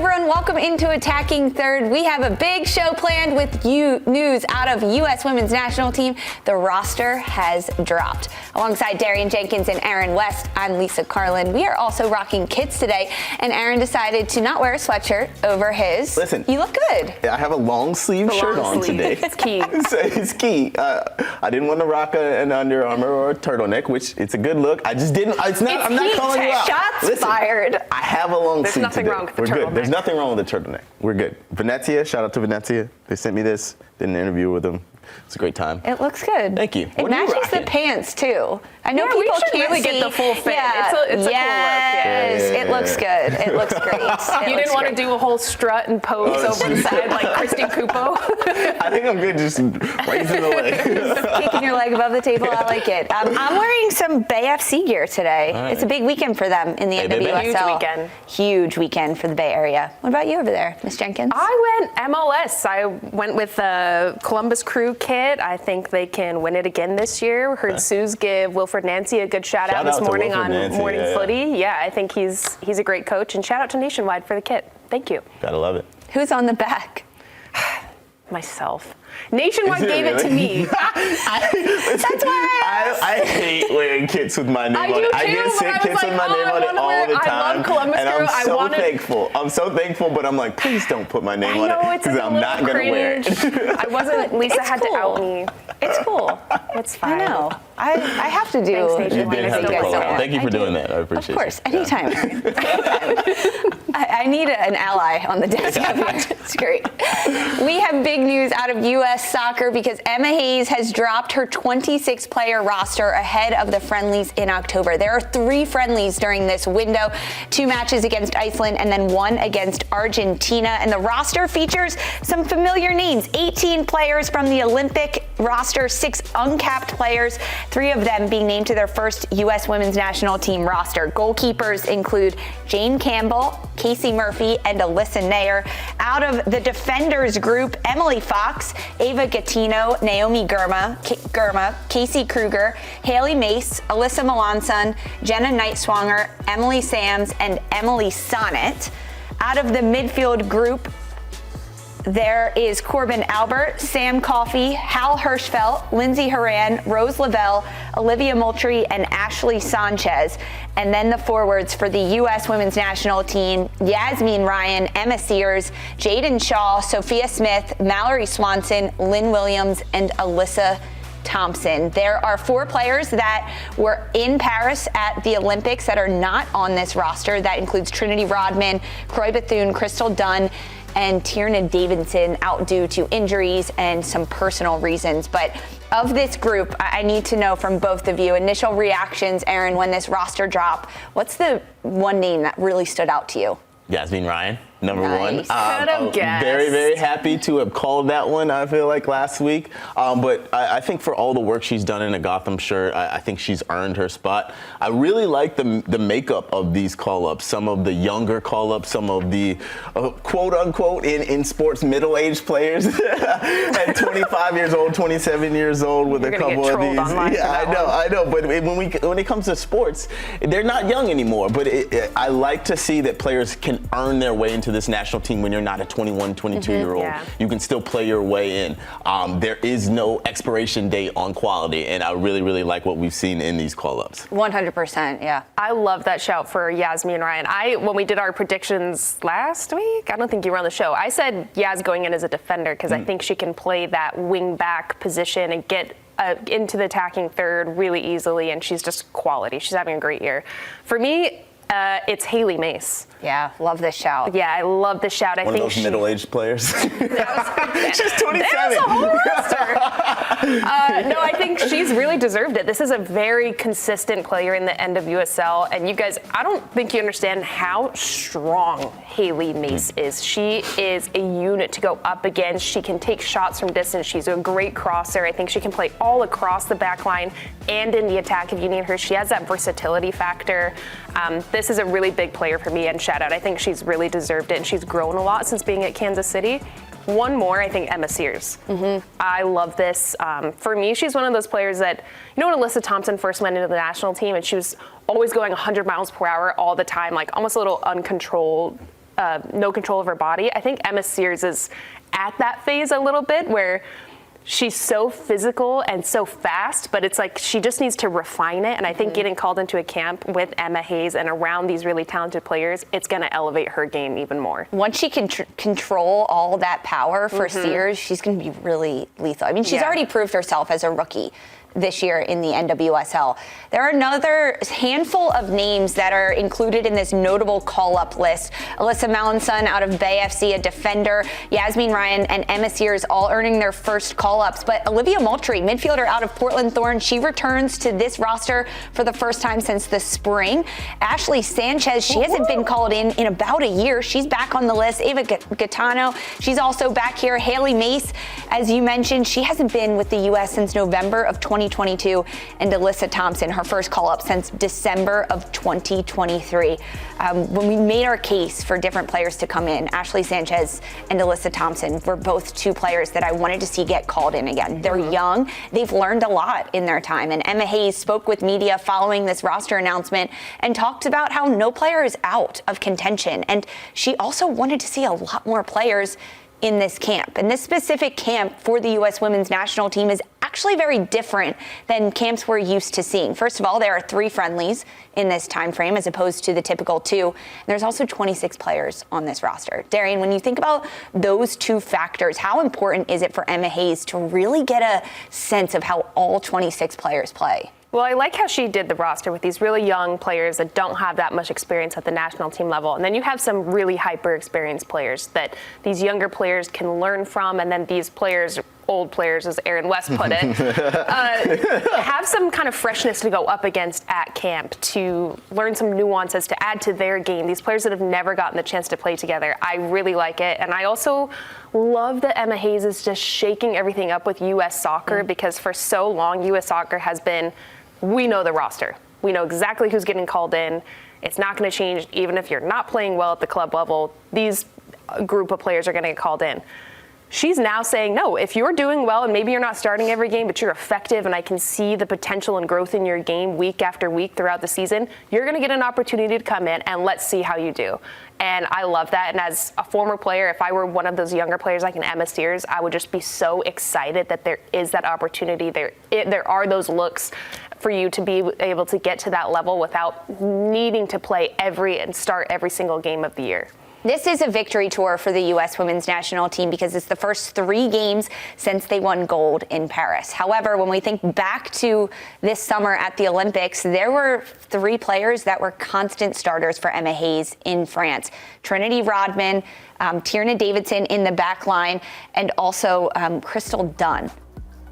everyone, welcome into Attacking Third. We have a big show planned with news out of U.S. Women's National Team. The roster has dropped. Alongside Darian Jenkins and Aaron West, I'm Lisa Carlin. We are also rocking kits today, and Aaron decided to not wear a sweatshirt over his. Listen, you look good. I have a long sleeve shirt on today. It's key. It's key. I didn't want to rock an Under Armour or a turtleneck, which it's a good look. I just didn't. I'm not calling you out. Shots fired. I have a long sleeve nothing today. wrong with the We're turtleneck. good. There's nothing wrong with the turtleneck. We're good. Venezia, shout out to Venezia. They sent me this. Did an interview with them. It's a great time. It looks good. Thank you. It What are you matches the rocking? pants too. I know Yeah, we people should can't really see. get the full fit. Yeah. It's a cool look, Yes, yeah. it looks good. It looks great. You didn't want to do a whole strut and pose over the side like Christy Cupo? I think I'm good just raising the leg. Kicking your leg above the table. I like it. I'm wearing some Bay FC gear today. Right. It's a big weekend for them in the Hey, baby. NWSL. Huge weekend. Huge weekend for the Bay Area. What about you over there, Miss Jenkins? I went MLS. I went with the Columbus Crew kit. I think they can win it again this year. Heard Suze give Wilfred Nancy a good shout out this out to morning Wilfred on Nancy, Morning yeah. Footy. Yeah, I think he's a great coach. And shout out to Nationwide for the kit. Thank you. Gotta love it. Who's on the back? Myself. Nationwide Is it gave it to really? me. That's why I hate wearing kits with my name I on do it. I too, get but sick I was kits like, with my name I on it wanna all wear- the I time. love Columbus and Crew. I'm so thankful. I'm so thankful, but I'm like, please don't put my name I know, on it it's like because a I'm not little gonna wear it. cringe. I wasn't. Lisa It's had to cool. out me. It's cool. It's I fine. know. I have to do. Thanks, You Nationwide. did I have think to you guys call don't out. want- Thank you for I do. doing that. I appreciate Of course, it. Yeah. anytime. I need an ally on the desk. It's great. We have big news out of U.S. soccer because Emma Hayes has dropped her 26-player roster ahead of the friendlies in October. There are 3 friendlies during this window, 2 matches against Iceland and then 1 against Argentina. And the roster features some familiar names, 18 players from the Olympic roster, 6 uncapped players, 3 of them being named to their first U.S. Women's National Team roster. Goalkeepers include Jane Campbell, Casey Murphy, and Alyssa Nair. Out of the defenders group, Emily Fox, Ava Gattino, Naomi Gurma, Casey Kruger, Haley Mace, Alyssa Melanson, Jenna Nightswanger, Emily Sams, and Emily Sonnet. Out of the midfield group, there is Corbin Albert, Sam Coffey, Hal Hirschfeld, Lindsay Horan, Rose Lavelle, Olivia Moultrie, and Ashley Sanchez. And then the forwards for the U.S. Women's National Team, Yasmin Ryan, Emma Sears, Jaden Shaw, Sophia Smith, Mallory Swanson, Lynn Williams, and Alyssa Thompson. There are 4 players that were in Paris at the Olympics that are not on this roster. That includes Trinity Rodman, Croy Bethune, Crystal Dunn, and Tierna Davidson out due to injuries and some personal reasons. But of this group, I need to know from both of you, initial reactions, Aaron, when this roster dropped, what's the one name that really stood out to you? Yasmin Ryan, number Nice. 1. Could have guessed. Very, very happy to have called that one, I feel like, last week. But I think for all the work she's done in a Gotham shirt, I think she's earned her spot. I really like the makeup of these call-ups. Some of the younger call-ups, some of the quote-unquote in sports middle-aged players at 25 years old, 27 years old with You're a gonna couple get of these. trolled online for that I know. But when it comes to sports, they're not young anymore. But I like to see that players can earn their way into this national team when you're not a 21, 22-year-old. Yeah. You can still play your way in. There is no expiration date on quality, and I really, really like what we've seen in these call-ups. 100%, yeah. I love that shout for Yasmin Ryan. When we did our predictions last week, I don't think you were on the show. I said Yaz going in as a defender because I think she can play that wing back position and get into the attacking third really easily, and she's just quality. She's having a great year. For me, it's Haley Mace. Yeah, love this shout. Yeah, I love the shout. One of those middle-aged players. She's 27. There's a whole roster. No, I think she's really deserved it. This is a very consistent player in the NWSL, and you guys, I don't think you understand how strong Haley Mace is. She is a unit to go up against. She can take shots from distance. She's a great crosser. I think she can play all across the back line and in the attack if you need her. She has that versatility factor. This is a really big player for me, and shout out. I think she's really deserved it, and she's grown a lot since being at Kansas City. One more, I think Emma Sears. I love this. For me, she's one of those players that, you know, when Alyssa Thompson first went into the national team and she was always going 100 miles per hour all the time, like almost a little uncontrolled no control of her body. I think Emma Sears is at that phase a little bit where she's so physical and so fast, but it's like she just needs to refine it. And I think getting called into a camp with Emma Hayes and around these really talented players, it's going to elevate her game even more. Once she can control all that power for Sears, she's going to be really lethal. I mean, she's already proved herself as a rookie this year in the NWSL. There are another handful of names that are included in this notable call-up list. Alyssa Mallinson out of Bay FC, a defender, Yasmin Ryan and Emma Sears all earning their first call-ups. But Olivia Moultrie, midfielder out of Portland Thorns, she returns to this roster for the first time since the spring. Ashley Sanchez, she hasn't been called in about a year. She's back on the list. Ava Gaetano, she's also back here. Haley Mace, as you mentioned, she hasn't been with the U.S. since November of 2022, and Alyssa Thompson, her first call-up since December of 2023. When we made our case for different players to come in, Ashley Sanchez and Alyssa Thompson were both two players that I wanted to see get called in again. They're young. They've learned a lot in their time, and Emma Hayes spoke with media following this roster announcement and talked about how no player is out of contention, and she also wanted to see a lot more players in this camp. And this specific camp for the U.S. women's national team is actually very different than camps we're used to seeing. First of all, there are 3 friendlies in this time frame as opposed to the typical 2. And there's also 26 players on this roster. Darian, when you think about those 2 factors, how important is it for Emma Hayes to really get a sense of how all 26 players play? Well, I like how she did the roster with these really young players that don't have that much experience at the national team level. And then you have some really hyper-experienced players that these younger players can learn from. And then these players, old players, as Aaron West put it, have some kind of freshness to go up against at camp, to learn some nuances, to add to their game. These players that have never gotten the chance to play together. I really like it. And I also love that Emma Hayes is just shaking everything up with U.S. soccer, because for so long, U.S. soccer has been, we know the roster. We know exactly who's getting called in. It's not going to change even if you're not playing well at the club level. These group of players are going to get called in. She's now saying, no, if you're doing well and maybe you're not starting every game, but you're effective and I can see the potential and growth in your game week after week throughout the season, you're going to get an opportunity to come in and let's see how you do. And I love that. And as a former player, if I were one of those younger players like an Emma Sears, I would just be so excited that there is that opportunity. There are those looks for you to be able to get to that level without needing to play and start every single game of the year. This is a victory tour for the U.S. women's national team because it's the first 3 games since they won gold in Paris. However, when we think back to this summer at the Olympics, there were 3 players that were constant starters for Emma Hayes in France. Trinity Rodman, Tierna Davidson in the back line, and also Crystal Dunn.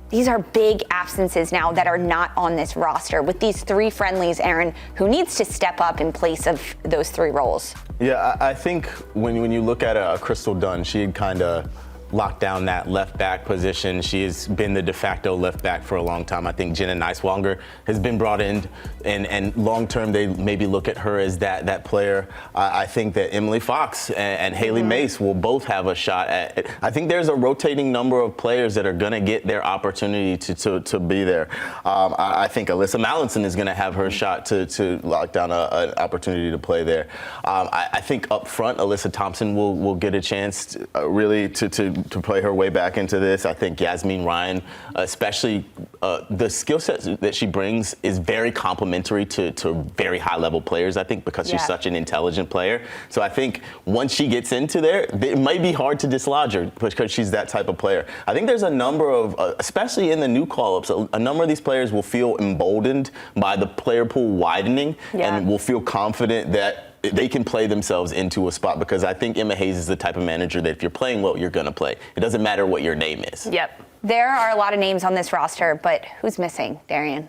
These are big absences now that are not on this roster. With these 3 friendlies, Aaron, who needs to step up in place of those 3 roles? Yeah, I think when you look at Crystal Dunn, she had kind of locked down that left back position. She has been the de facto left back for a long time. I think Jenna Neiswanger has been brought in, and long term they maybe look at her as that player. I think that Emily Fox and Haley Mace will both have a shot at it. I think there's a rotating number of players that are going to get their opportunity to be there. I think Alyssa Mallinson is going to have her shot to lock down an opportunity to play there. I think up front, Alyssa Thompson will get a chance really to play her way back into this. I think Yasmin Ryan, especially the skill set that she brings is very complementary to very high level players, I think, because she's such an intelligent player. So I think once she gets into there, it might be hard to dislodge her because she's that type of player. I think there's a number of, especially in the new call-ups, a number of these players will feel emboldened by the player pool widening and will feel confident that they can play themselves into a spot, because I think Emma Hayes is the type of manager that if you're playing well, you're going to play. It doesn't matter what your name is. Yep. There are a lot of names on this roster, but who's missing, Darian?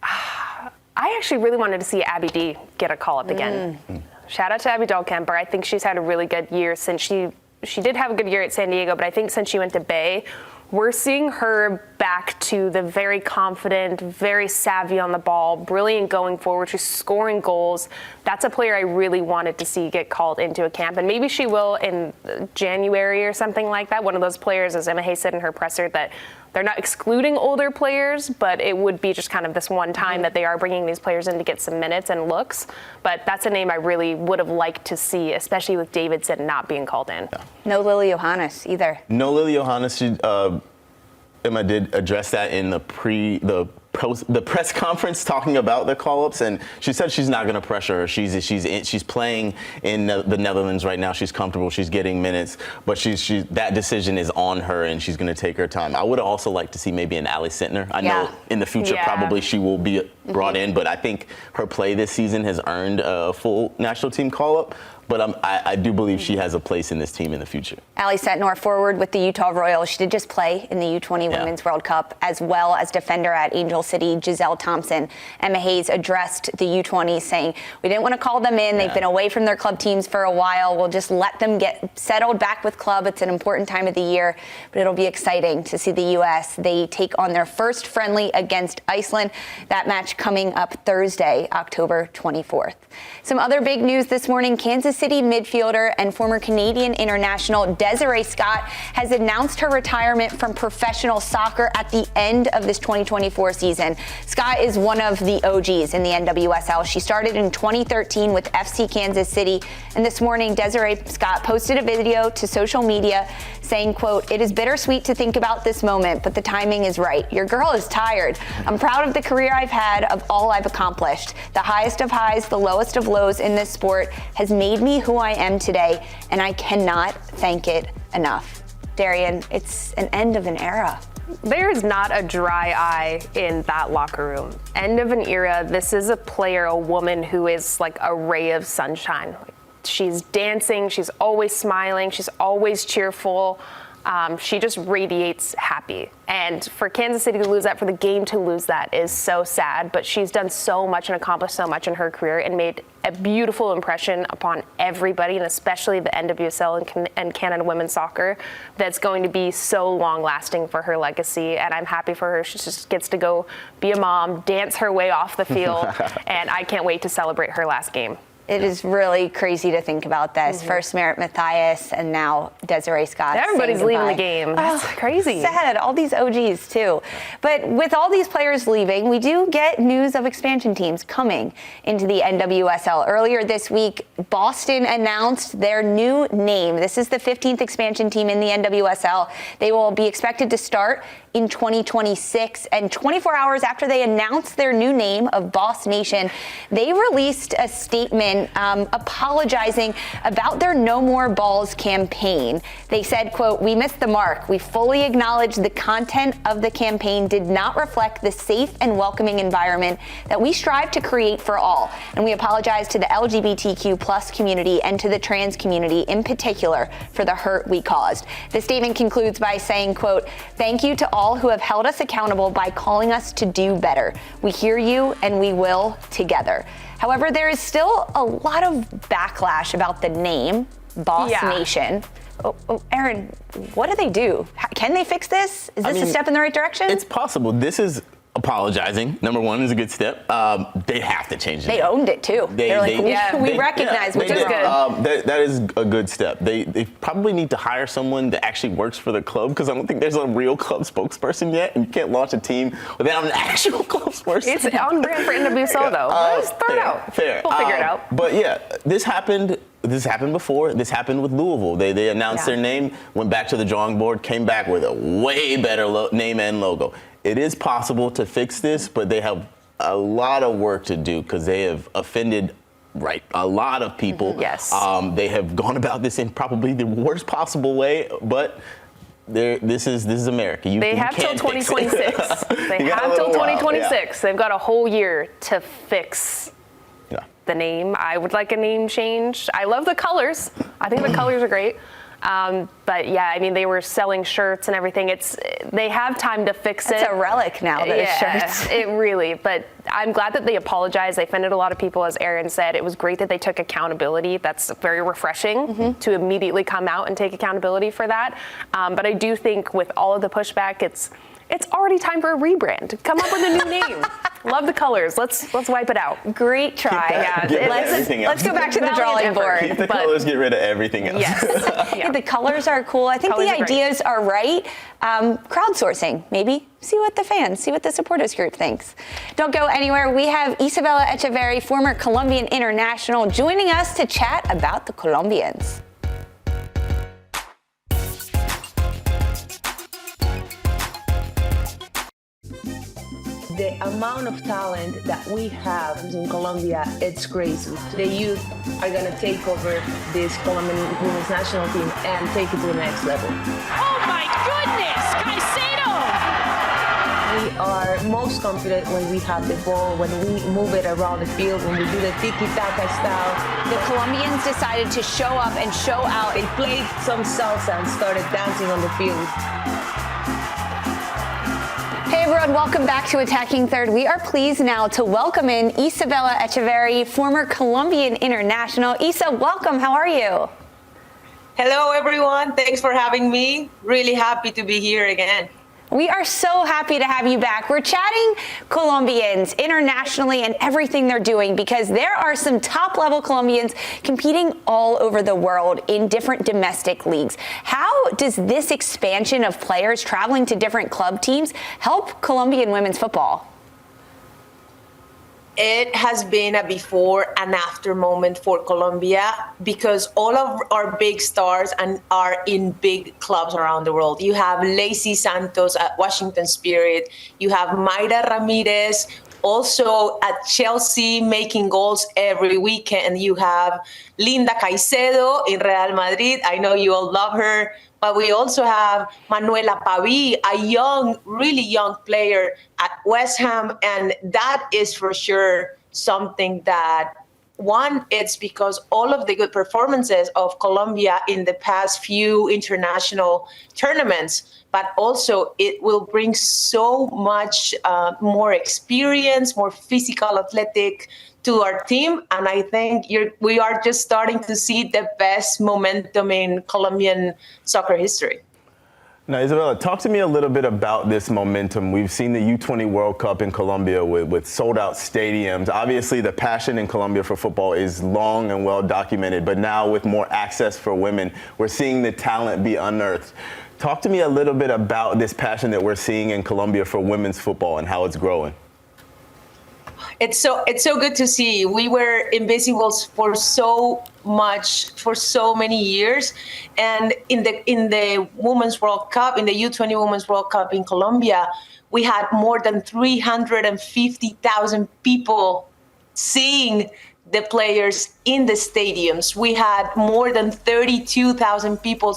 I actually really wanted to see Abby D get a call-up again. Shout out to Abby Dahlkemper. I think she's had a really good year since she did have a good year at San Diego, but I think since she went to Bay, we're seeing her back to the very confident, very savvy on the ball, brilliant going forward. She's scoring goals. That's a player I really wanted to see get called into a camp, and maybe she will in January or something like that. One of those players, as Emma Hayes said in her presser, that they're not excluding older players, but it would be just kind of this one time that they are bringing these players in to get some minutes and looks. But that's a name I really would have liked to see, especially with Davidson not being called in. Yeah. No Lily Johannes either. No Lily Johannes. Emma did address that in the press conference, talking about the call-ups, and she said she's not going to pressure her. She's playing in the Netherlands right now. She's comfortable. She's getting minutes, but that decision is on her, and she's going to take her time. I would also like to see maybe an Allie Sentner. I know in the future probably she will be brought in, but I think her play this season has earned a full national team call-up. But I do believe she has a place in this team in the future. Allie Sentner, forward with the Utah Royals. She did just play in the U20 Women's World Cup, as well as defender at Angel City, Giselle Thompson. Emma Hayes addressed the U20 saying, we didn't want to call them in. They've been away from their club teams for a while. We'll just let them get settled back with club. It's an important time of the year, but it'll be exciting to see the U.S. They take on their first friendly against Iceland. That match coming up Thursday, October 24th. Some other big news this morning. Kansas City midfielder and former Canadian international Desiree Scott has announced her retirement from professional soccer at the end of this 2024 season. Scott is one of the OGs in the NWSL. She started in 2013 with FC Kansas City, and this morning Desiree Scott posted a video to social media saying, quote, "It is bittersweet to think about this moment, but the timing is right. Your girl is tired. I'm proud of the career I've had, of all I've accomplished. The highest of highs, the lowest of lows in this sport has made me who I am today, and I cannot thank it enough." Darian, it's an end of an era. There is not a dry eye in that locker room. End of an era. This is a player, a woman who is like a ray of sunshine. She's dancing. She's always smiling. She's always cheerful. She just radiates happy. And for Kansas City to lose that, for the game to lose that, is so sad. But she's done so much and accomplished so much in her career and made a beautiful impression upon everybody, and especially the NWSL and Canada women's soccer, that's going to be so long lasting for her legacy. And I'm happy for her. She just gets to go be a mom, dance her way off the field, and I can't wait to celebrate her last game. It is really crazy to think about this. First Merritt Mathias and now Desiree Scott. Everybody's leaving the game. That's crazy. Sad. All these OGs too. But with all these players leaving, we do get news of expansion teams coming into the NWSL. Earlier this week, Boston announced their new name. This is the 15th expansion team in the NWSL. They will be expected to start in 2026, and 24 hours after they announced their new name of Boss Nation, they released a statement apologizing about their No More Balls campaign. They said, quote, "We missed the mark. We fully acknowledge the content of the campaign did not reflect the safe and welcoming environment that we strive to create for all. And we apologize to the LGBTQ plus community and to the trans community in particular for the hurt we caused." The statement concludes by saying, quote, "Thank you to all who have held us accountable by calling us to do better. We hear you and we will together." However, there is still a lot of backlash about the name Boss Nation. Aaron, what do they do? Can they fix this? Is this a step in the right direction? It's possible. This is apologizing. Number one is a good step. They have to change it. They owned it too. They're like, we recognize, which is good. That is a good step. They probably need to hire someone that actually works for the club, because I don't think there's a real club spokesperson yet, and you can't launch a team without an actual club spokesperson. It's on brand for NWSL though. Let's throw it out. Fair. We'll figure it out. But yeah, this happened before. This happened with Louisville. They announced their name, went back to the drawing board, came back with a way better name and logo. It is possible to fix this, but they have a lot of work to do because they have offended a lot of people. Yes. They have gone about this in probably the worst possible way, but this is America. They have till 2026. They have till 2026. They've got a whole year to fix the name. I would like a name change. I love the colors. I think the colors are great. But yeah, I mean, they were selling shirts and everything. They have time to fix it. It's a relic now, those shirts. It really, but I'm glad that they apologized. They offended a lot of people, as Aaron said. It was great that they took accountability. That's very refreshing to immediately come out and take accountability for that. But I do think with all of the pushback, It's already time for a rebrand. Come up with a new name. Love the colors. Let's wipe it out. Great try. Let's go back to the drawing board. Keep the colors, get rid of everything else. Yes. Yeah, the colors are cool. I think Colors the are great. ideas are right. Crowdsourcing, maybe. See what the supporters group thinks. Don't go anywhere. We have Isabella Echeverri, former Colombian international, joining us to chat about the Colombians. The amount of talent that we have in Colombia, it's crazy. The youth are going to take over this Colombian women's national team and take it to the next level. Oh my goodness, Caicedo! We are most confident when we have the ball, when we move it around the field, when we do the tiki-taka style. The Colombians decided to show up and show out. They played some salsa and started dancing on the field. Hey everyone, welcome back to Attacking Third. We are pleased now to welcome in Isabella Echeverri, former Colombian international. Isa, welcome. How are you? Hello, everyone. Thanks for having me. Really happy to be here again. We are so happy to have you back. We're chatting Colombians internationally and everything they're doing because there are some top-level Colombians competing all over the world in different domestic leagues. How does this expansion of players traveling to different club teams help Colombian women's football? It has been a before and after moment for Colombia because all of our big stars are in big clubs around the world. You have Lacey Santos at Washington Spirit. You have Mayra Ramirez also at Chelsea making goals every weekend. You have Linda Caicedo in Real Madrid. I know you all love her. But we also have Manuela Pavi, a really young player at West Ham. And that is for sure something that, one, it's because all of the good performances of Colombia in the past few international tournaments, but also it will bring so much more experience, more physical, athletic to our team. And I think we are just starting to see the best momentum in Colombian soccer history. Now, Isabella, talk to me a little bit about this momentum. We've seen the U20 World Cup in Colombia with sold-out stadiums. Obviously, the passion in Colombia for football is long and well documented, but now with more access for women, we're seeing the talent be unearthed. Talk to me a little bit about this passion that we're seeing in Colombia for women's football and how it's growing. It's so good to see. We were invisible for so many years, and in the Women's World Cup, in the U20 Women's World Cup in Colombia, we had more than 350,000 people seeing the players in the stadiums. We had more than 32,000 people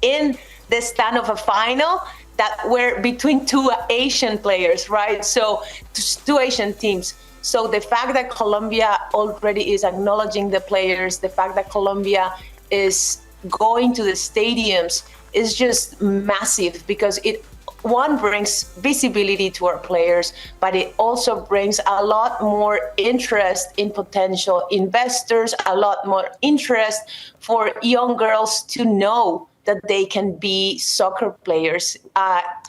in the stand of a final that were between two Asian players, right? So two Asian teams. So the fact that Colombia already is acknowledging the players, the fact that Colombia is going to the stadiums is just massive because it, one, brings visibility to our players, but it also brings a lot more interest in potential investors, a lot more interest for young girls to know that they can be soccer players.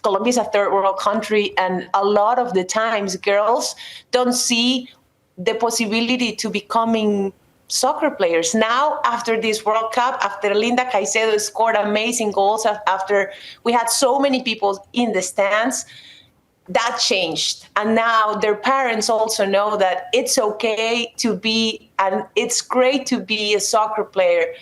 Colombia is a third world country, and a lot of the times girls don't see the possibility to becoming soccer players. Now, after this World Cup, after Linda Caicedo scored amazing goals, after we had so many people in the stands, that changed. And now their parents also know that it's okay to be, and it's great to be a soccer player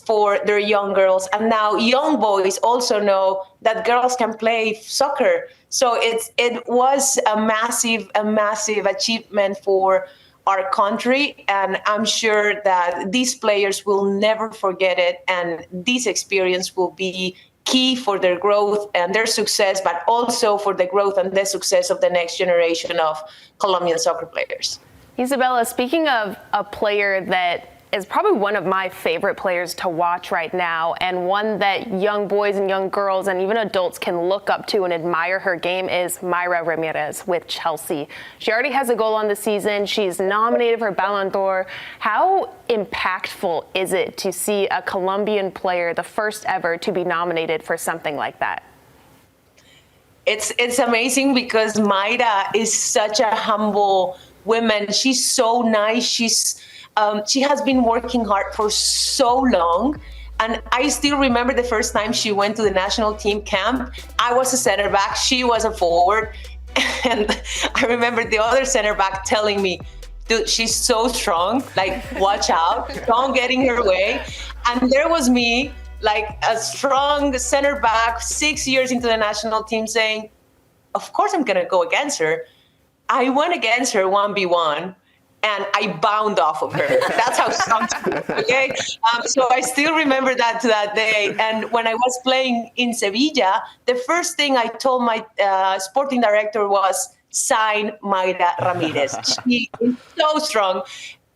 for their young girls. And now young boys also know that girls can play soccer. So it was a massive achievement for our country. And I'm sure that these players will never forget it. And this experience will be key for their growth and their success, but also for the growth and the success of the next generation of Colombian soccer players. Isabella, speaking of a player that is probably one of my favorite players to watch right now, and one that young boys and young girls and even adults can look up to and admire her game, is Mayra Ramirez with Chelsea. She already has a goal on the season. She's nominated for Ballon d'Or. How impactful is it to see a Colombian player, the first ever, to be nominated for something like that? It's amazing because Mayra is such a humble woman. She's so nice. She has been working hard for so long. And I still remember the first time she went to the national team camp. I was a center back. She was a forward. And I remember the other center back telling me, dude, she's so strong. Like, watch out. Don't get in her way. And there was me, like a strong center back, 6 years into the national team saying, of course I'm going to go against her. I went against her 1v1. And I bound off of her. That's how strong she was, okay? So I still remember that to that day. And when I was playing in Sevilla, the first thing I told my sporting director was, sign Mayra Ramirez. She is so strong.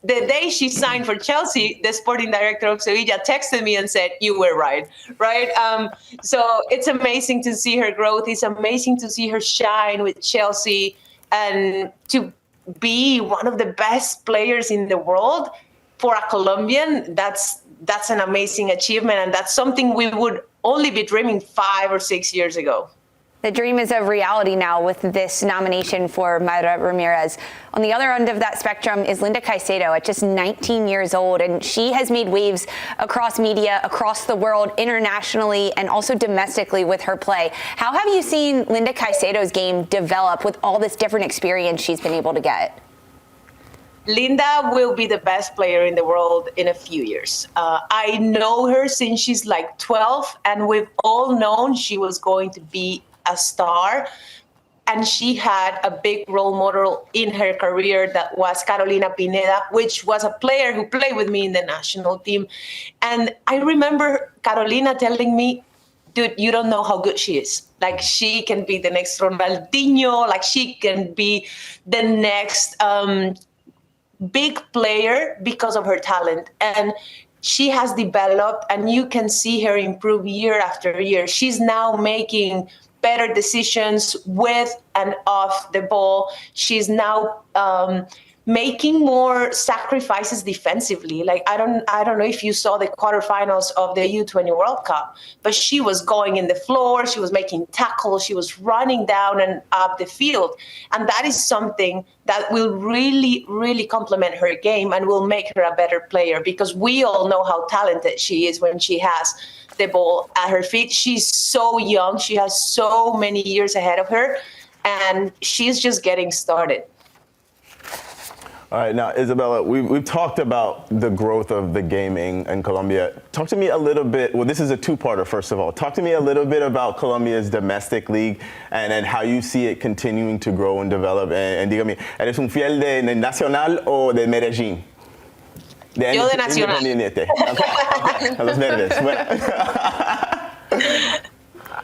The day she signed for Chelsea, the sporting director of Sevilla texted me and said, you were right? So it's amazing to see her growth. It's amazing to see her shine with Chelsea and to be one of the best players in the world for a Colombian. That's an amazing achievement, and that's something we would only be dreaming 5 or 6 years ago. The dream is a reality now with this nomination for Mayra Ramirez. On the other end of that spectrum is Linda Caicedo at just 19 years old, and she has made waves across media, across the world, internationally, and also domestically with her play. How have you seen Linda Caicedo's game develop with all this different experience she's been able to get? Linda will be the best player in the world in a few years. I know her since she's like 12, and we've all known she was going to be a star, and she had a big role model in her career that was Carolina Pineda, which was a player who played with me in the national team. And I remember Carolina telling me, dude, you don't know how good she is. Like, she can be the next Ronaldinho, like she can be the next big player because of her talent. And she has developed, and you can see her improve year after year. She's now making better decisions with and off the ball. She's now making more sacrifices defensively. Like, I don't know if you saw the quarterfinals of the U20 World Cup, but she was going in the floor, she was making tackles, she was running down and up the field. And that is something that will really, really complement her game and will make her a better player, because we all know how talented she is when she has the ball at her feet. She's so young. She has so many years ahead of her, and she's just getting started. All right, now, Isabella, we've talked about the growth of the gaming in Colombia. Talk to me a little bit. Well, this is a two-parter, first of all. Talk to me a little bit about Colombia's domestic league and how you see it continuing to grow and develop. And dígame, ¿eres un fiel de Nacional o de Medellín? Yo de Nacional. Okay. A los verdes.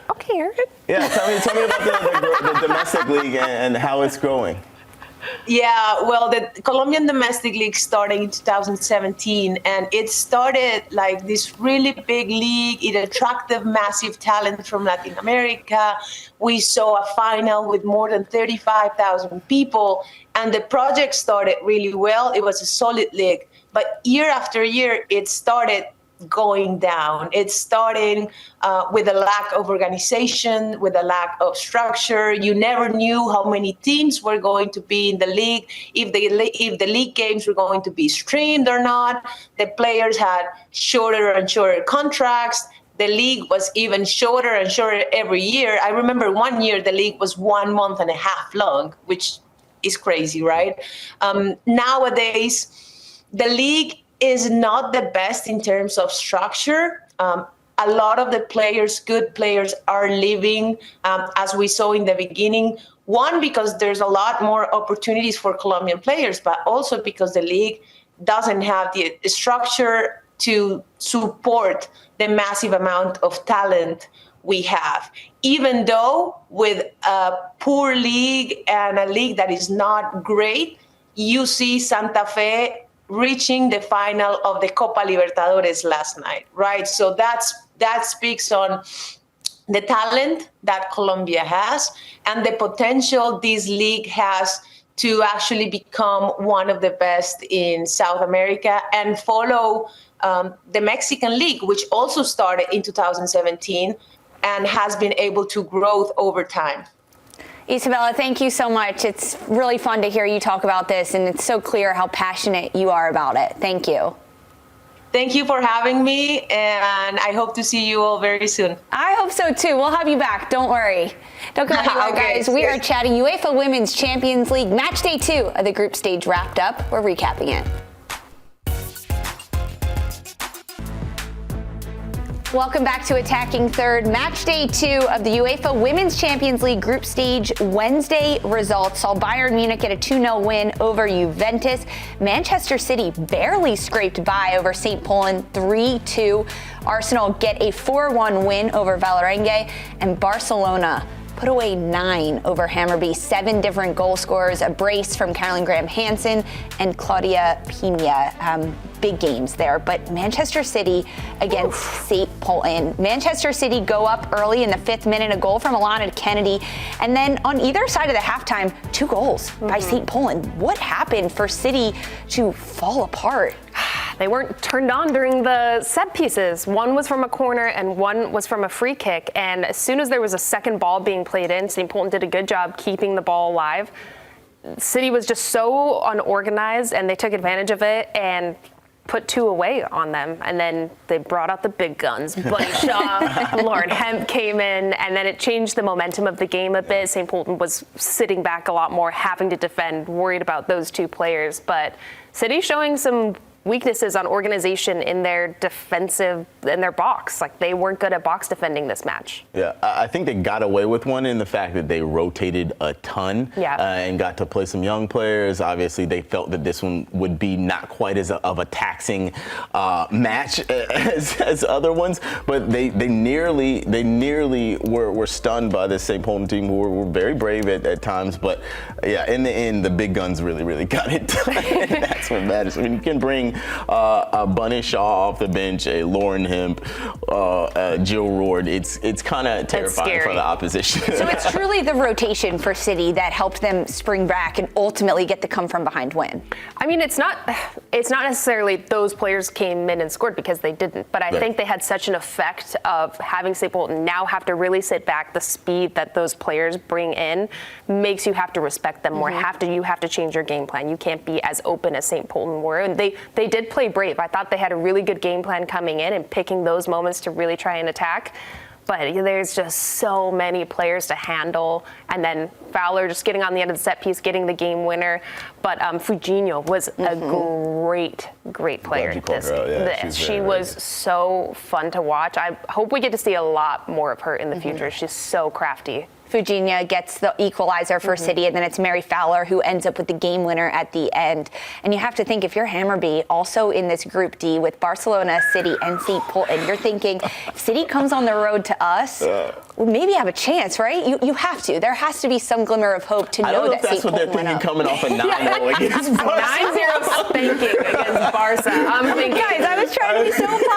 Okay, Aaron. Yeah, tell me about the domestic league and how it's growing. Yeah, well, the Colombian domestic league started in 2017, and it started like this really big league. It attracted massive talent from Latin America. We saw a final with more than 35,000 people, and the project started really well. It was a solid league, but year after year, it started going down. It's starting with a lack of organization, with a lack of structure. You never knew how many teams were going to be in the league, if the league games were going to be streamed or not. The players had shorter and shorter contracts. The league was even shorter and shorter every year. I remember one year the league was 1.5 months long, which is crazy, right? Nowadays, the league is not the best in terms of structure. A lot of the players, good players, are leaving, as we saw in the beginning. One, because there's a lot more opportunities for Colombian players, but also because the league doesn't have the structure to support the massive amount of talent we have. Even though with a poor league and a league that is not great, you see Santa Fe reaching the final of the Copa Libertadores last night, right? So that speaks on the talent that Colombia has and the potential this league has to actually become one of the best in South America and follow the Mexican League, which also started in 2017 and has been able to grow over time. Isabella, thank you so much. It's really fun to hear you talk about this, and it's so clear how passionate you are about it. Thank you. Thank you for having me, and I hope to see you all very soon. I hope so too. We'll have you back. Don't worry. Don't go anywhere, Okay. guys. We are chatting UEFA Women's Champions League match day 2 of the group stage wrapped up. We're recapping it. Welcome back to Attacking Third. Match day 2 of the UEFA Women's Champions League group stage Wednesday results saw Bayern Munich get a 2-0 win over Juventus. Manchester City barely scraped by over St. Pollen 3-2. Arsenal get a 4-1 win over Valerengue, and Barcelona put away 9 over Hammarby. 7 different goal scorers, a brace from Carolyn Graham-Hansen and Claudia Pina. Big games there, but Manchester City against St. Pollen. Manchester City go up early in the 5th minute, a goal from Alana Kennedy, and then on either side of the halftime, 2 goals by St. Pollen. What happened for City to fall apart? They weren't turned on during the set pieces. One was from a corner and one was from a free kick. And as soon as there was a second ball being played in, St. Pollen did a good job keeping the ball alive. City was just so unorganized, and they took advantage of it and put 2 away on them. And then they brought out the big guns. Bunny Shaw, Lauren Hemp came in, and then it changed the momentum of the game a bit. St. Pollen was sitting back a lot more, having to defend, worried about those 2 players. But City showing some weaknesses on organization in their defensive, in their box. Like, they weren't good at box defending this match. Yeah, I think they got away with one in the fact that they rotated a ton and got to play some young players. Obviously, they felt that this one would be not quite as of a taxing match as other ones, but they nearly were stunned by this St. Pollen team, who were very brave at times. But yeah, in the end, the big guns really got it done. And that's what matters. I mean, you can bring a Bunny Shaw off the bench, a Lauren Hemp, Jill Roard. It's kind of terrifying for the opposition. So it's truly the rotation for City that helped them spring back and ultimately get the come from behind win. I mean, it's not necessarily those players came in and scored, because they didn't. But I think they had such an effect of having St. Pollen now have to really sit back. The speed that those players bring in makes you have to respect them more. You have to change your game plan. You can't be as open as St. Pollen were, and they did play brave. I thought they had a really good game plan coming in and picking those moments to really try and attack. But there's just so many players to handle. And then Fowler just getting on the end of the set piece, getting the game winner. But Fujinho was a great player. She was so fun to watch. I hope we get to see a lot more of her in the future. She's so crafty. Fujinho gets the equalizer for City, and then it's Mary Fowler who ends up with the game winner at the end. And you have to think, if you're Hammarby, also in this Group D with Barcelona, City, and St. Pollen, you're thinking, if City comes on the road to us, we maybe have a chance, right? You have to. There has to be some glimmer of hope to know that St. Pollen that's what they're thinking coming off a 9-0 against Barca. 9-0 spanking against Barca. I'm thinking, guys, I was trying to be so positive.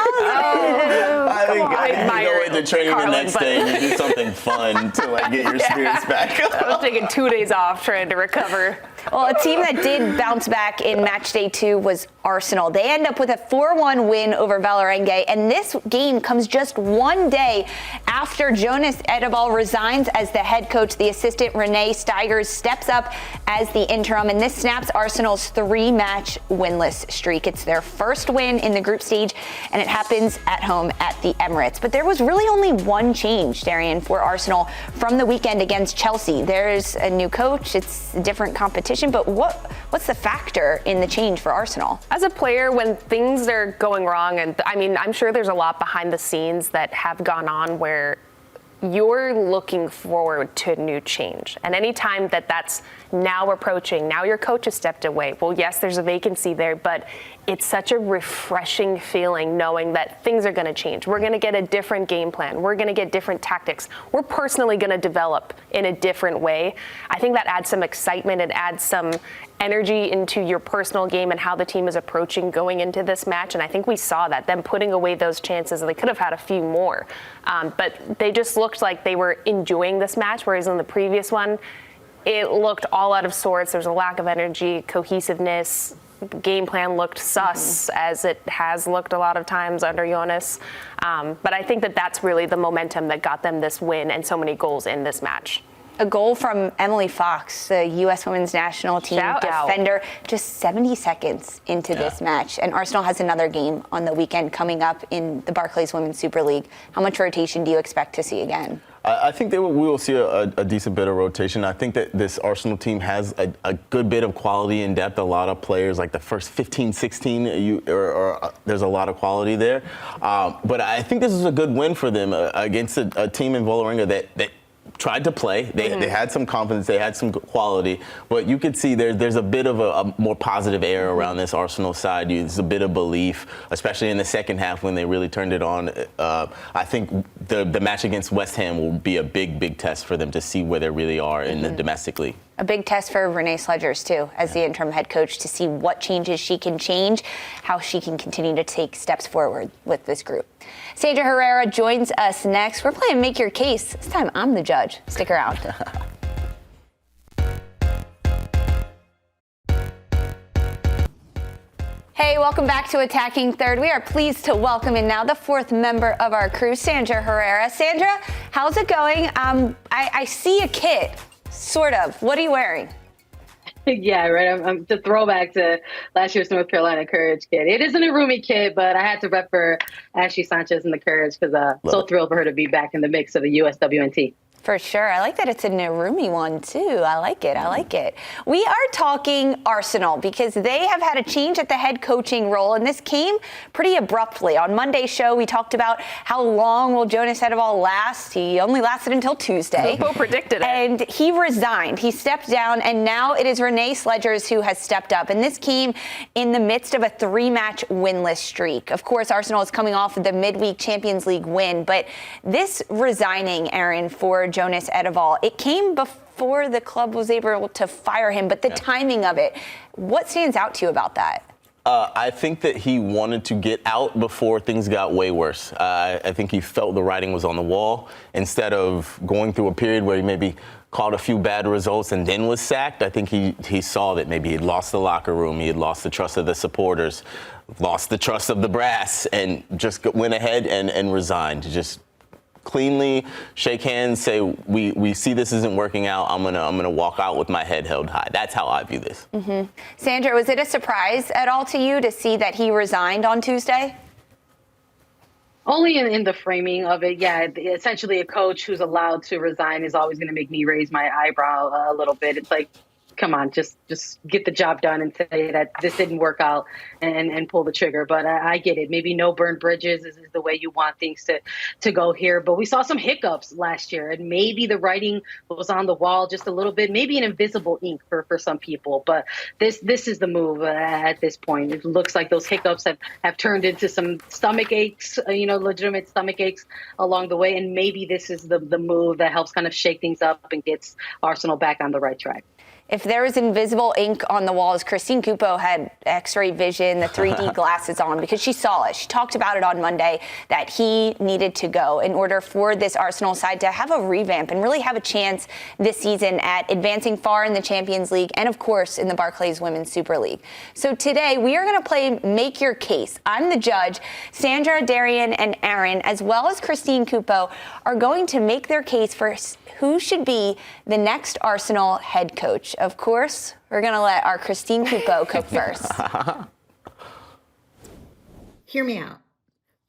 I think I you go into training Carlin, the next day and you do something fun to get your spirits back up. I was taking 2 days off trying to recover. Well, a team that did bounce back in match day 2 was Arsenal. They end up with a 4-1 win over Valerengue, and this game comes just one day after Jonas Edebal resigns as the head coach. The assistant, Renee Steigers, steps up as the interim, and this snaps Arsenal's 3-match winless streak. It's their first win in the group stage, and it happens at home at the Emirates. But there was really only one change, Darian, for Arsenal from the weekend against Chelsea. There's a new coach. It's a different competition. But what's the factor in the change for Arsenal? As a player, when things are going wrong, and I mean, I'm sure there's a lot behind the scenes that have gone on where you're looking forward to new change. And anytime that's now approaching, now your coach has stepped away. Well, yes, there's a vacancy there, but it's such a refreshing feeling knowing that things are going to change. We're going to get a different game plan. We're going to get different tactics. We're personally going to develop in a different way. I think that adds some excitement. It adds some energy into your personal game and how the team is approaching going into this match. And I think we saw that, them putting away those chances. They could have had a few more. But they just looked like they were enjoying this match, whereas in the previous one, it looked all out of sorts. There's a lack of energy, cohesiveness. Game plan looked sus, as it has looked a lot of times under Jonas. But I think that's really the momentum that got them this win and so many goals in this match. A goal from Emily Fox, the U.S. women's national team Shout out. defender, just 70 seconds into this match. And Arsenal has another game on the weekend coming up in the Barclays Women's Super League. How much rotation do you expect to see again? I think we will see a decent bit of rotation. I think that this Arsenal team has a good bit of quality and depth. A lot of players, like the first 15, 16, there's a lot of quality there. But I think this is a good win for them against a team in Vålerenga that tried to play. They had some confidence. They had some quality. But you could see there's a bit of a more positive air around this Arsenal side. There's a bit of belief, especially in the second half when they really turned it on. I think the match against West Ham will be a big test for them to see where they really are in the domestic league. A big test for Renee Sledgers, too, as the interim head coach, to see what changes she can change, how she can continue to take steps forward with this group. Sandra Herrera joins us next. We're playing Make Your Case. This time I'm the judge. Stick around. Hey, welcome back to Attacking Third. We are pleased to welcome in now the fourth member of our crew, Sandra Herrera. Sandra, how's it going? I see a kit. Sort of. What are you wearing? Yeah, right. I'm the throwback to last year's North Carolina Courage kit. It isn't a roomy kit, but I had to rep for Ashley Sanchez and the Courage because so thrilled for her to be back in the mix of the USWNT. For sure. I like that it's a Narumi one, too. I like it. We are talking Arsenal because they have had a change at the head coaching role, and this came pretty abruptly. On Monday's show, we talked about how long will Jonas Edevall last. He only lasted until Tuesday. Bo predicted it. And he resigned. He stepped down, and now it is Renee Sledgers who has stepped up. And this came in the midst of a 3-match winless streak. Of course, Arsenal is coming off of the midweek Champions League win, but this resigning, Aaron, for Jonas Edevall, it came before the club was able to fire him, but the timing of it, what stands out to you about that? I think that he wanted to get out before things got way worse. I think he felt the writing was on the wall. Instead of going through a period where he maybe caught a few bad results and then was sacked, I think he saw that maybe he had lost the locker room, he had lost the trust of the supporters, lost the trust of the brass, and just went ahead and resigned. Just cleanly shake hands, say we see this isn't working out. I'm gonna walk out with my head held high. That's how I view this. Sandra, was it a surprise at all to you to see that he resigned on Tuesday? Only in the framing of it, yeah. Essentially, a coach who's allowed to resign is always going to make me raise my eyebrow a little bit. It's like, come on, just get the job done and say that this didn't work out and pull the trigger. But I get it. Maybe no burned bridges is the way you want things to go here. But we saw some hiccups last year, and maybe the writing was on the wall just a little bit, maybe an invisible ink for some people. But this is the move at this point. It looks like those hiccups have turned into some stomach aches, legitimate stomach aches along the way. And maybe this is the move that helps kind of shake things up and gets Arsenal back on the right track. If there was invisible ink on the walls, Christine Cupo had X-ray vision, the 3D glasses on, because she saw it. She talked about it on Monday that he needed to go in order for this Arsenal side to have a revamp and really have a chance this season at advancing far in the Champions League and, of course, in the Barclays Women's Super League. So today we are going to play Make Your Case. I'm the judge. Sandra, Darian, and Aaron, as well as Christine Cupo, are going to make their case for who should be the next Arsenal head coach. Of course, we're going to let our Christine Cupo cook first. Hear me out.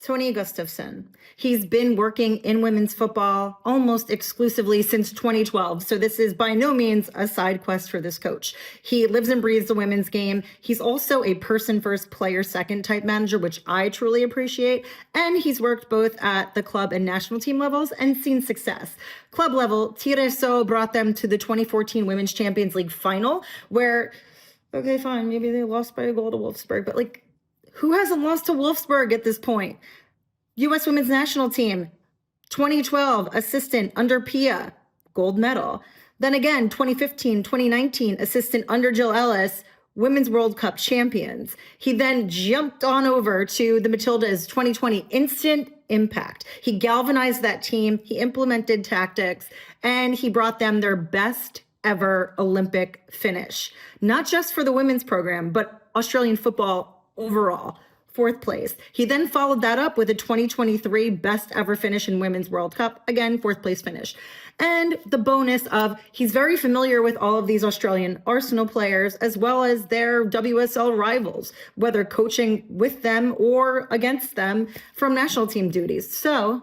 Tony Gustafsson. He's been working in women's football almost exclusively since 2012. So this is by no means a side quest for this coach. He lives and breathes the women's game. He's also a person first, player second type manager, which I truly appreciate. And he's worked both at the club and national team levels and seen success. Club level, Tireso brought them to the 2014 Women's Champions League final where, okay, fine, maybe they lost by a goal to Wolfsburg, but who hasn't lost to Wolfsburg at this point? U.S. Women's National Team, 2012, assistant under Pia, gold medal. Then again, 2015, 2019, assistant under Jill Ellis, Women's World Cup champions. He then jumped on over to the Matildas 2020, instant impact. He galvanized that team, he implemented tactics, and he brought them their best ever Olympic finish. Not just for the women's program, but Australian football overall. 4th place. He then followed that up with a 2023 best ever finish in Women's World Cup. Again, 4th place finish. And the bonus of he's very familiar with all of these Australian Arsenal players as well as their WSL rivals, whether coaching with them or against them from national team duties. So,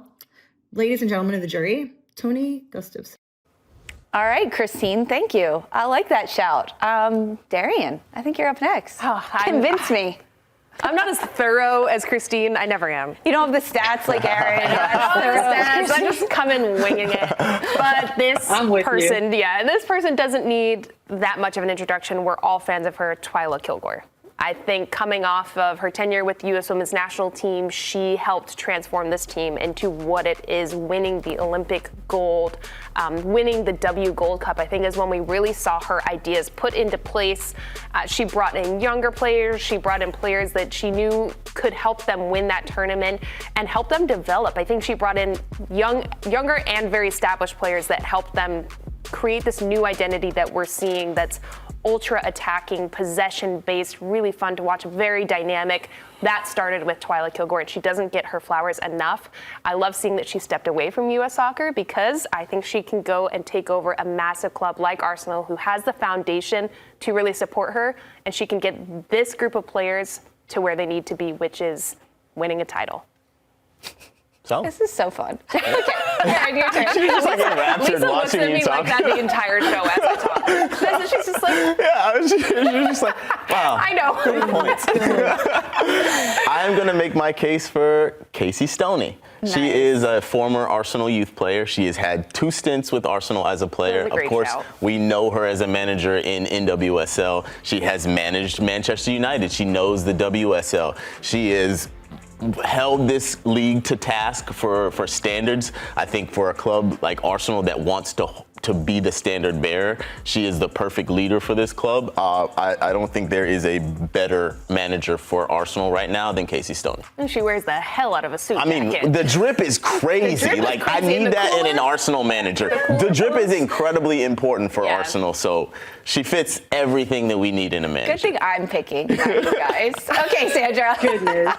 ladies and gentlemen of the jury, Tony Gustafson. All right, Christine, thank you. I like that shout. Darian, I think you're up next. Convince me. I'm not as thorough as Christine. I never am. You don't have the stats like Aaron. I'm just coming winging it. But this person, this person doesn't need that much of an introduction. We're all fans of her, Twyla Kilgore. I think coming off of her tenure with the U.S. Women's National Team, she helped transform this team into what it is, winning the Olympic gold, winning the W Gold Cup, I think is when we really saw her ideas put into place. She brought in younger players. She brought in players that she knew could help them win that tournament and help them develop. I think she brought in younger and very established players that helped them create this new identity that we're seeing that's ultra attacking, possession based, really fun to watch, very dynamic. That started with Twyla Kilgore, and she doesn't get her flowers enough. I love seeing that she stepped away from U.S. Soccer because I think she can go and take over a massive club like Arsenal, who has the foundation to really support her, and she can get this group of players to where they need to be, which is winning a title. So? This is so fun. Okay, Aaron, your turn. She's just like enraptured Lisa looks watching at you me talk. like that the entire show as I talk. She's just like, Yeah, she's just like, wow. I know. Good points. I am going to make my case for Casey Stoney. Nice. She is a former Arsenal youth player. She has had 2 stints with Arsenal as a player. That was a Of great course, shout. we know her as a manager in NWSL. She has managed Manchester United. She knows the WSL. She is held this league to task for standards. I think for a club like Arsenal that wants to be the standard bearer, she is the perfect leader for this club. I don't think there is a better manager for Arsenal right now than Casey Stoney. And she wears the hell out of a suit I mean, jacket. the drip is crazy. The drip is Like, I crazy. need The that in an cooler- Arsenal manager. The drip is incredibly important for Yeah. Arsenal, so she fits everything that we need in a manager. Good thing I'm picking, not you guys. Okay, Sandra. Goodness.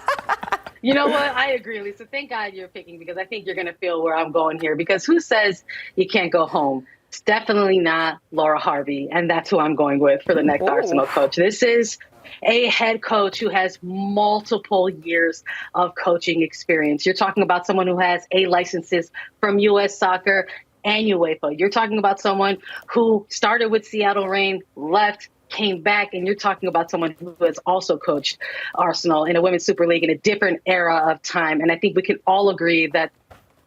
You know what? I agree, Lisa. Thank God you're picking because I think you're going to feel where I'm going here. Because who says you can't go home? It's definitely not Laura Harvey. And that's who I'm going with for the next Arsenal coach. This is a head coach who has multiple years of coaching experience. You're talking about someone who has A licenses from U.S. Soccer and UEFA. You're talking about someone who started with Seattle Reign, left, came back, and you're talking about someone who has also coached Arsenal in a Women's Super League in a different era of time. And I think we can all agree that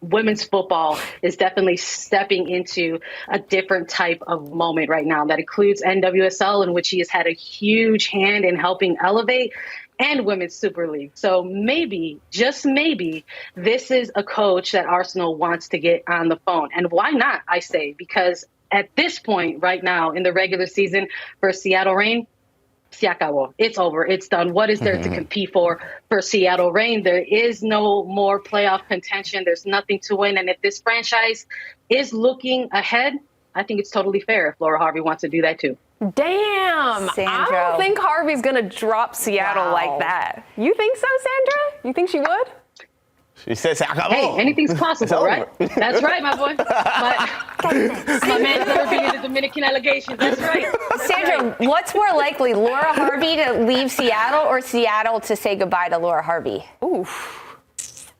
women's football is definitely stepping into a different type of moment right now. That includes NWSL, in which he has had a huge hand in helping elevate, and Women's Super League. So maybe, just maybe, this is a coach that Arsenal wants to get on the phone. And why not, I say, because at this point right now in the regular season for Seattle Reign, se acabó. It's over. It's done. What is there to compete for Seattle Reign? There is no more playoff contention. There's nothing to win. And if this franchise is looking ahead, I think it's totally fair if Laura Harvey wants to do that too. Damn. Sandra. I don't think Harvey's going to drop Seattle like that. You think so, Sandra? You think she would? She says, Hey, anything's possible, right? That's right, my boy. My man's never been in the Dominican allegations. That's right. Sandra, what's more likely, Laura Harvey to leave Seattle or Seattle to say goodbye to Laura Harvey? Ooh.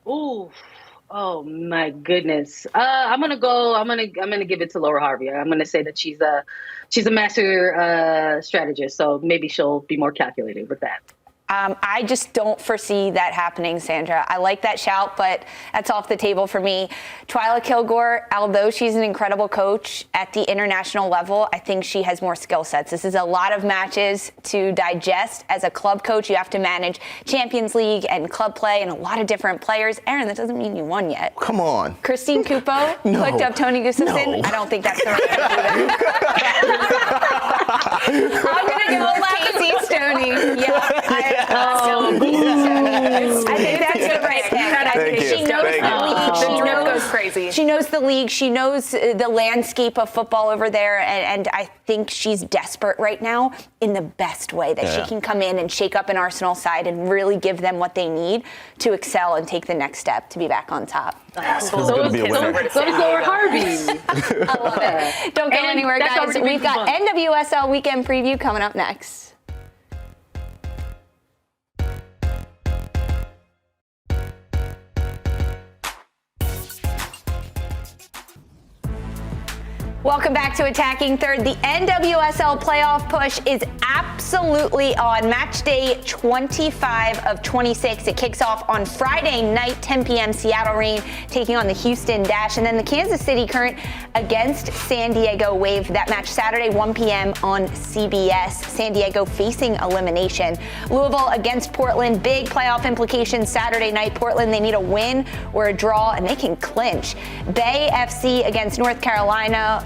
Oh my goodness. I'm gonna give it to Laura Harvey. I'm gonna say that she's a master strategist, so maybe she'll be more calculated with that. I just don't foresee that happening, Sandra. I like that shout, but that's off the table for me. Twyla Kilgore, although she's an incredible coach at the international level, I think she has more skill sets. This is a lot of matches to digest. As a club coach, you have to manage Champions League and club play and a lot of different players. Aaron, that doesn't mean you won yet. Come on. Christine Cupo No. hooked up Tony Gustafson. No. I don't think that's the right answer. I'm going to go Casey Stoney. Yeah, I think that's the right pick. Thank you. She knows Thank the you. league. She The drip knows goes crazy. She knows the league. She knows the landscape of football over there, and I think she's desperate right now in the best way that she can come in and shake up an Arsenal side and really give them what they need to excel and take the next step to be back on top. gonna be a winner. So Harvey. I love it. Don't go And anywhere, that's guys. already We've been got fun. NWSL weekend preview coming up next. Welcome back to Attacking Third. The NWSL playoff push is absolutely on. Match day 25 of 26. It kicks off on Friday night, 10 p.m. Seattle Reign taking on the Houston Dash. And then the Kansas City Current against San Diego Wave. That match Saturday, 1 p.m. on CBS. San Diego facing elimination. Louisville against Portland. Big playoff implications Saturday night. Portland, they need a win or a draw, and they can clinch. Bay FC against North Carolina.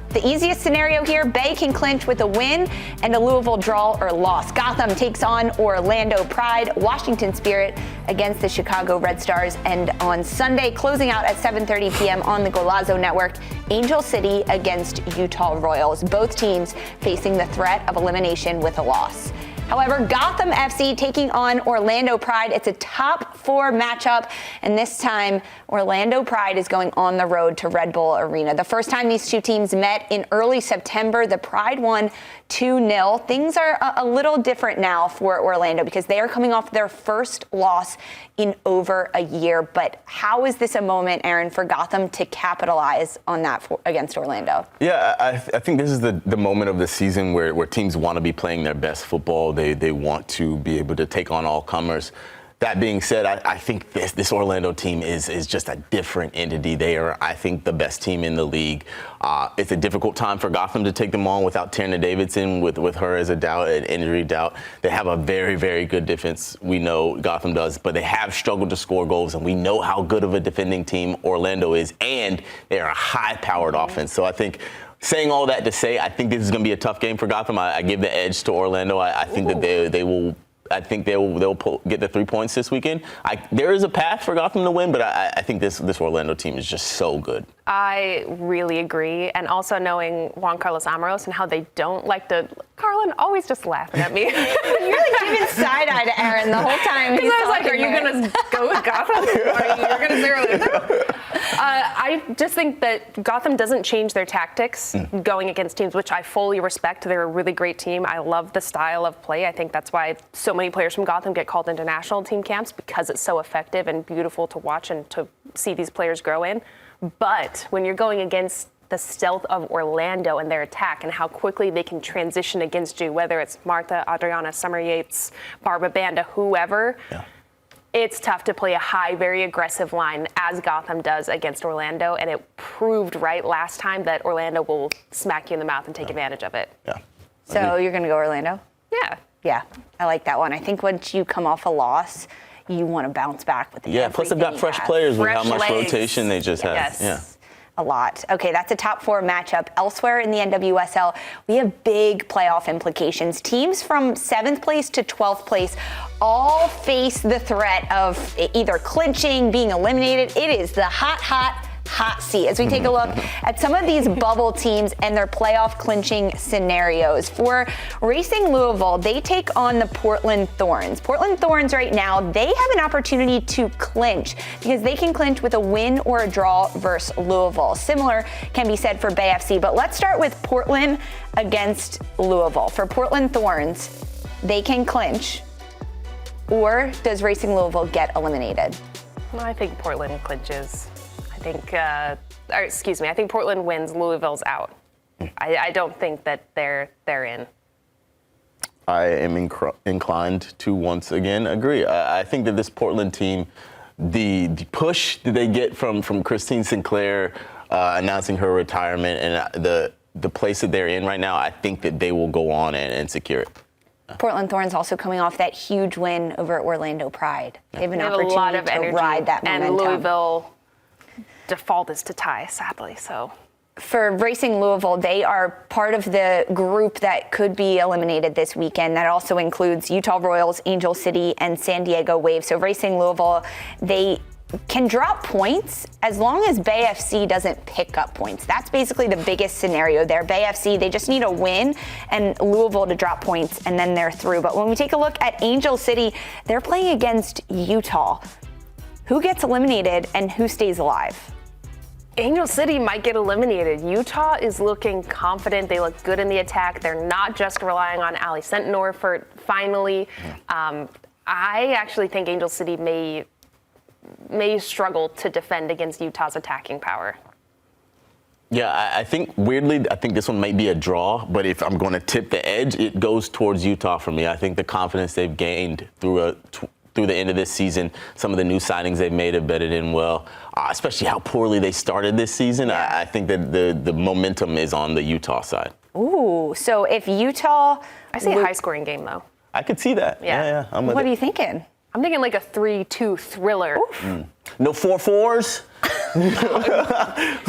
The easiest scenario here, Bay can clinch with a win and a Louisville draw or loss. Gotham takes on Orlando Pride. Washington Spirit against the Chicago Red Stars. And on Sunday, closing out at 7:30 p.m. on the Golazo Network, Angel City against Utah Royals. Both teams facing the threat of elimination with a loss. However, Gotham FC taking on Orlando Pride. It's a top 4 matchup, and this time Orlando Pride is going on the road to Red Bull Arena. The first time these two teams met in early September, the Pride won 2-0. Things are a little different now for Orlando because they are coming off their first loss in over a year. But how is this a moment, Aaron, for Gotham to capitalize on that against Orlando? Yeah, I think this is the moment of the season where teams want to be playing their best football. They want to be able to take on all comers. That being said, I think this Orlando team is just a different entity. They are, I think, the best team in the league. It's a difficult time for Gotham to take them on without Tierna Davidson, with her as an injury doubt. They have a very, very good defense. We know Gotham does, but they have struggled to score goals, and we know how good of a defending team Orlando is, and they're a high-powered offense. So I think, saying all that to say, I think this is going to be a tough game for Gotham. I give the edge to Orlando. I think that they will. I think they'll get the 3 points this weekend. There is a path for Gotham to win, but I think this Orlando team is just so good. I really agree. And also knowing Juan Carlos Amaros and how they don't like to, Carlin always just laughing at me. You're like giving side eye to Aaron the whole time. Because I was like, are you going to go with Gotham? Or you're going to say Orlando? I just think that Gotham doesn't change their tactics going against teams, which I fully respect. They're a really great team. I love the style of play. I think that's why so many players from Gotham get called into national team camps, because it's so effective and beautiful to watch and to see these players grow in. But when you're going against the stealth of Orlando and their attack and how quickly they can transition against you, whether it's Martha, Adriana, Summer Yates, Barbara Banda, whoever, it's tough to play a high, very aggressive line as Gotham does against Orlando. And it proved right last time that Orlando will smack you in the mouth and take advantage of it. Yeah. So you're going to go Orlando? Yeah. Yeah, I like that one. I think once you come off a loss, you want to bounce back with Plus they've got fresh players with how much rotation they just have. Yes. Yeah. A lot. Okay, that's a top 4 matchup. Elsewhere in the NWSL, we have big playoff implications. Teams from 7th place to 12th place all face the threat of either clinching, being eliminated. It is the hot seat as we take a look at some of these bubble teams and their playoff clinching scenarios. For Racing Louisville, they take on the Portland Thorns. Portland Thorns right now, they have an opportunity to clinch because they can clinch with a win or a draw versus Louisville. Similar can be said for Bay FC, but let's start with Portland against Louisville. For Portland Thorns, they can clinch, or does Racing Louisville get eliminated? Well, I think Portland clinches. I think Portland wins. Louisville's out. I don't think that they're in. I am inclined to once again agree. I think that this Portland team, the push that they get from Christine Sinclair announcing her retirement and the place that they're in right now, I think that they will go on and secure it. Portland Thorns also coming off that huge win over Orlando Pride. They have an opportunity a lot of to energy, ride that momentum. And Louisville default is to tie, sadly. So for Racing Louisville, they are part of the group that could be eliminated this weekend. That also includes Utah Royals, Angel City, and San Diego Wave. So Racing Louisville, they can drop points as long as Bay FC doesn't pick up points. That's basically the biggest scenario there. Bay FC, they just need a win and Louisville to drop points, and then they're through. But when we take a look at Angel City, they're playing against Utah. Who gets eliminated and who stays alive? Angel City might get eliminated. Utah is looking confident. They look good in the attack. They're not just relying on Ali Sentinor for finally. I actually think Angel City may struggle to defend against Utah's attacking power. Yeah, I think weirdly, I think this one might be a draw, but if I'm going to tip the edge, it goes towards Utah for me. I think the confidence they've gained through the end of this season, some of the new signings they've made have bedded in well, especially how poorly they started this season. Yeah. I think that the momentum is on the Utah side. Ooh, so if Utah... I say a high-scoring game, though. I could see that. Yeah. I'm with What it. are you thinking? I'm thinking like a 3-2 thriller. No 4-4s?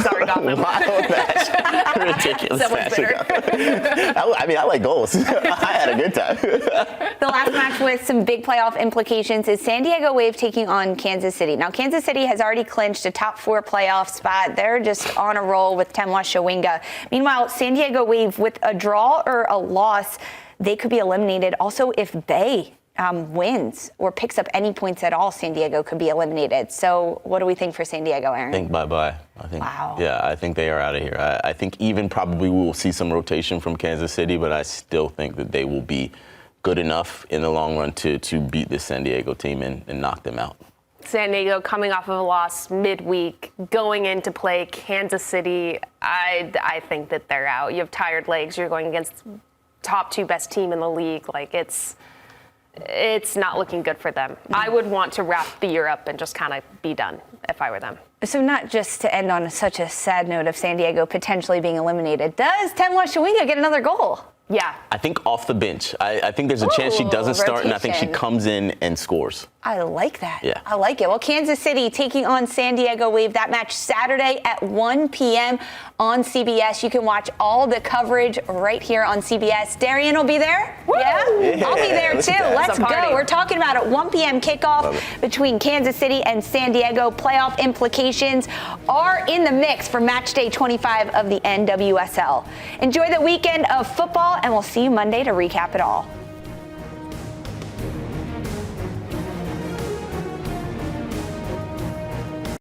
Sorry, Gotham. Wild match. Ridiculous Someone's match. bitter. I like goals. I had a good time. The last match with some big playoff implications is San Diego Wave taking on Kansas City. Now, Kansas City has already clinched a top 4 playoff spot. They're just on a roll with Temwa Shawinga. Meanwhile, San Diego Wave, with a draw or a loss, they could be eliminated. Also, if Bay wins or picks up any points at all, San Diego could be eliminated. So what do we think for San Diego, Aaron? I think bye-bye. Wow. Yeah, I think they are out of here. I think even probably we will see some rotation from Kansas City, but I still think that they will be good enough in the long run to beat this San Diego team and knock them out. San Diego coming off of a loss midweek, going in to play Kansas City. I think that they're out. You have tired legs. You're going against top 2 best team in the league. Like, it's not looking good for them. I would want to wrap the year up and just kind of be done if I were them. So not just to end on such a sad note of San Diego potentially being eliminated, does Temwa Shawinga get another goal? Yeah. I think off the bench. I think there's a chance she doesn't start, and I think she rotation. comes in and scores. I like that. Yeah. I like it. Well, Kansas City taking on San Diego Wave. That match Saturday at 1 p.m. on CBS. You can watch all the coverage right here on CBS. Darian will be there. Yeah? I'll be there too. Let's go. We're talking about a 1 p.m. kickoff between Kansas City and San Diego. Playoff implications are in the mix for match day 25 of the NWSL. Enjoy the weekend of football, and we'll see you Monday to recap it all.